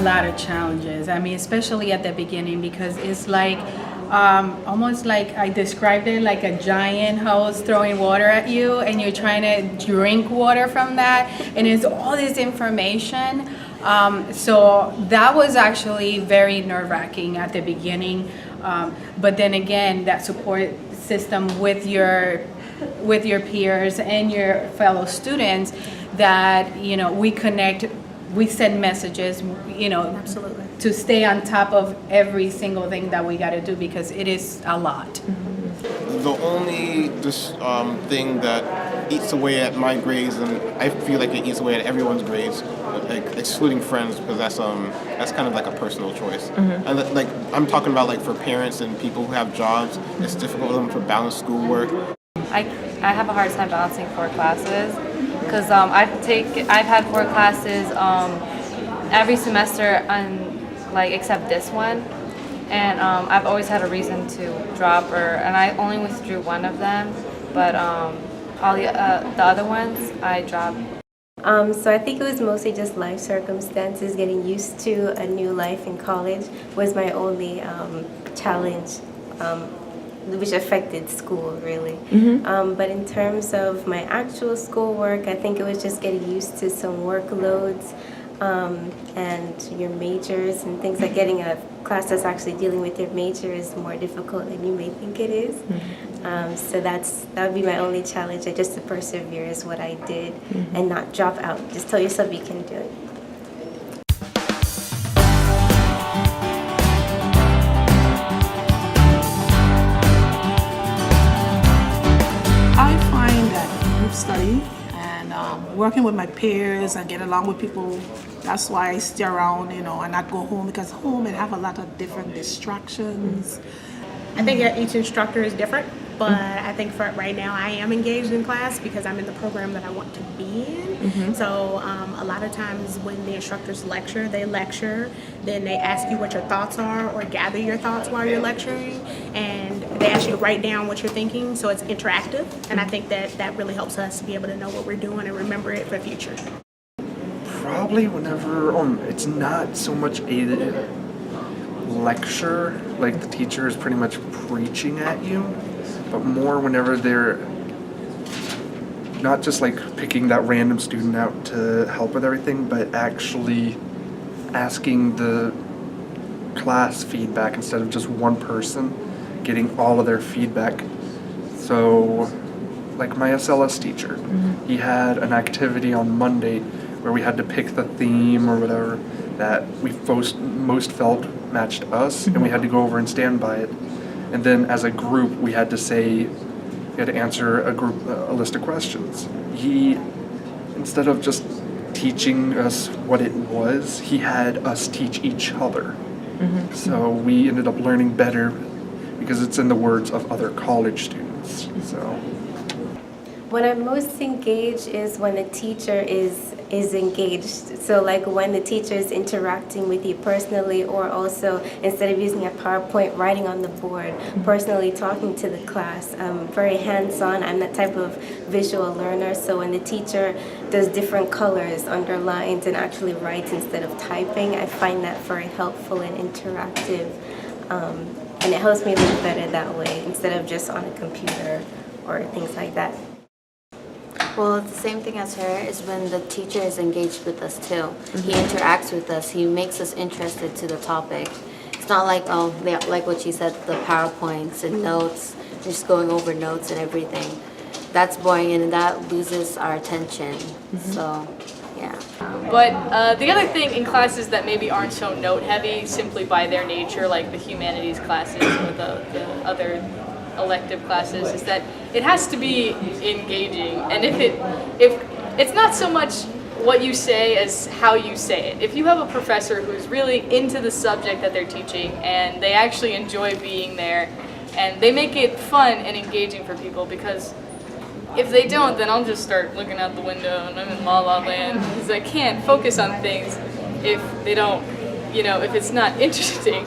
lot of challenges. I mean, especially at the beginning, because it's like almost like I described it like a giant hose throwing water at you, and you're trying to drink water from that, and it's all this information. So that was actually very nerve-wracking at the beginning. But then again, that support system with your peers and your fellow students, that we connect, we send messages, Absolutely. to stay on top of every single thing that we got to do, because it is a lot. The only thing that eats away at my grades, and I feel like it eats away at everyone's grades, like excluding friends, because that's kind of like a personal choice. And like I'm talking about like for parents and people who have jobs, it's difficult for them to balance schoolwork. I have a hard time balancing 4 classes because I've had 4 classes every semester, except this one, and I've always had a reason to drop, and I only withdrew one of them, but all the other ones I dropped. So I think it was mostly just life circumstances. Getting used to a new life in college was my only challenge, which affected school really. But in terms of my actual schoolwork, I think it was just getting used to some workloads and your majors and things like getting a class that's actually dealing with your major is more difficult than you may think it is. So that would be my only challenge, just to persevere is what I did and not drop out. Just tell yourself you can do it. I find that group study and working with my peers and getting along with people, that's why I stay around, and not go home, because home I have a lot of different distractions. I think each instructor is different, but I think for right now I am engaged in class because I'm in the program that I want to be in. So a lot of times when the instructors lecture, then they ask you what your thoughts are or gather your thoughts while you're lecturing, and they ask you to write down what you're thinking, so it's interactive, and I think that really helps us to be able to know what we're doing and remember it for the future. Probably whenever it's not so much a lecture, like the teacher is pretty much preaching at you, but more whenever they're not just like picking that random student out to help with everything, but actually asking the class feedback instead of just one person getting all of their feedback. So like my SLS teacher, he had an activity on Monday where we had to pick the theme or whatever that we most felt matched us, and we had to go over and stand by it. And then as a group, we had to answer a list of questions. He, instead of just teaching us what it was, he had us teach each other. So we ended up learning better because it's in the words of other college students. So When I'm most engaged is when the teacher is engaged. So like when the teacher is interacting with you personally, or also instead of using a PowerPoint, writing on the board, personally talking to the class. Very hands-on. I'm that type of visual learner. So when the teacher does different colors, underlines, and actually writes instead of typing, I find that very helpful and interactive. And it helps me look better that way instead of just on a computer or things like that. Well, it's the same thing as her is when the teacher is engaged with us too. He interacts with us. He makes us interested to the topic. It's not like, like what she said, the PowerPoints and notes, just going over notes and everything. That's boring and that loses our attention. So, yeah. But the other thing in classes that maybe aren't so note heavy simply by their nature, like the humanities classes or the other elective classes, is that it has to be engaging, and if it's not so much what you say as how you say it. If you have a professor who's really into the subject that they're teaching and they actually enjoy being there and they make it fun and engaging for people, because if they don't, then I'll just start looking out the window and I'm in la la land, because I can't focus on things if they don't, if it's not interesting.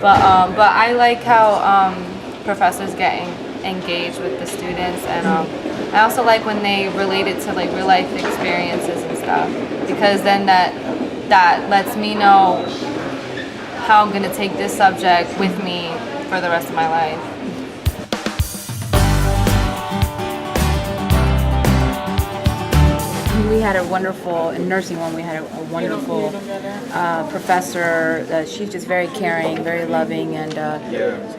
But I like how professors getting engaged with the students, and I also like when they relate it to like real life experiences and stuff, because then that that lets me know how I'm gonna take this subject with me for the rest of my life. We had a wonderful, in nursing one, we had a wonderful professor. She's just very caring, very loving, and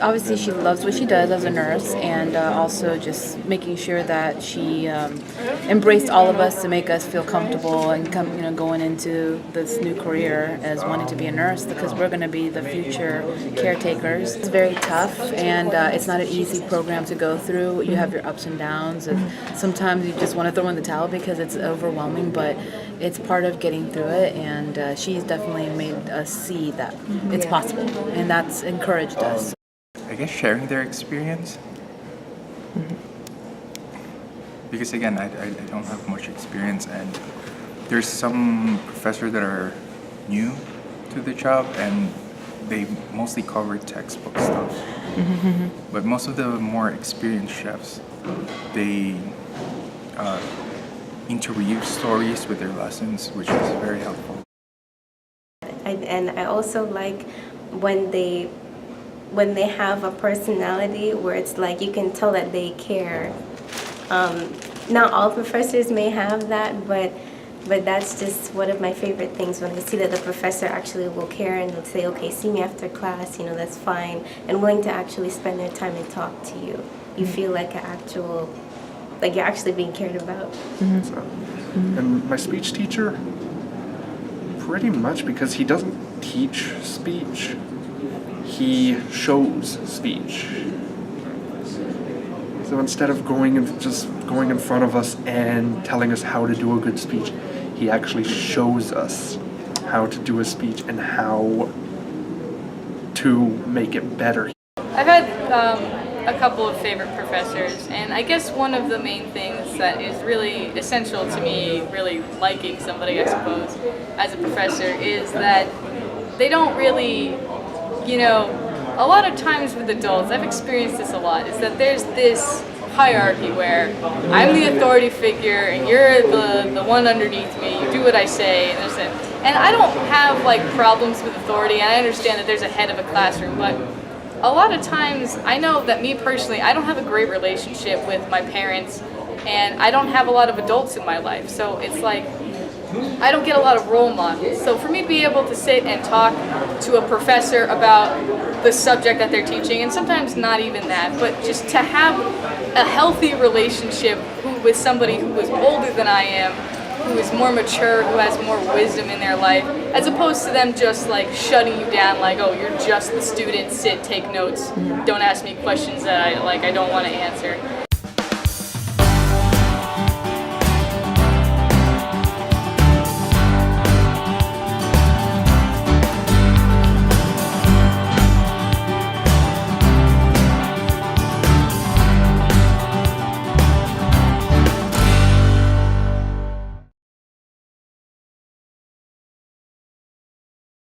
obviously she loves what she does as a nurse, and also just making sure that she embraced all of us to make us feel comfortable and going into this new career as wanting to be a nurse, because we're going to be the future caretakers. It's very tough, and it's not an easy program to go through. You have your ups and downs, and sometimes you just want to throw in the towel because it's overwhelming, but it's part of getting through it, and she's definitely made us see that it's possible, and that's encouraged us. I guess sharing their experience. Because again, I don't have much experience, and there's some professors that are new to the job, and they mostly cover textbook stuff. But most of the more experienced chefs, they interweave stories with their lessons, which is very helpful. And I also like when they have a personality where it's like you can tell that they care. Not all professors may have that, but that's just one of my favorite things, when I see that the professor actually will care and will say, okay, see me after class, that's fine, and willing to actually spend their time and talk to you. You feel like you're actually being cared about. So, and my speech teacher, pretty much, because he doesn't teach speech, he shows speech. So instead of going in front of us and telling us how to do a good speech, he actually shows us how to do a speech and how to make it better. I've had a couple of favorite professors, and I guess one of the main things that is really essential to me really liking somebody, I suppose, as a professor, is that they don't really, a lot of times with adults, I've experienced this a lot, is that there's this hierarchy where I'm the authority figure and you're the one underneath me, you do what I say, and I don't have problems with authority, and I understand that there's a head of a classroom, but a lot of times I know that me personally, I don't have a great relationship with my parents, and I don't have a lot of adults in my life, so it's like I don't get a lot of role models. So for me to be able to sit and talk to a professor about the subject that they're teaching, and sometimes not even that, but just to have a healthy relationship with somebody who is older than I am, who is more mature, who has more wisdom in their life, as opposed to them just shutting you down, oh, you're just the student, sit, take notes, don't ask me questions that I don't want to answer.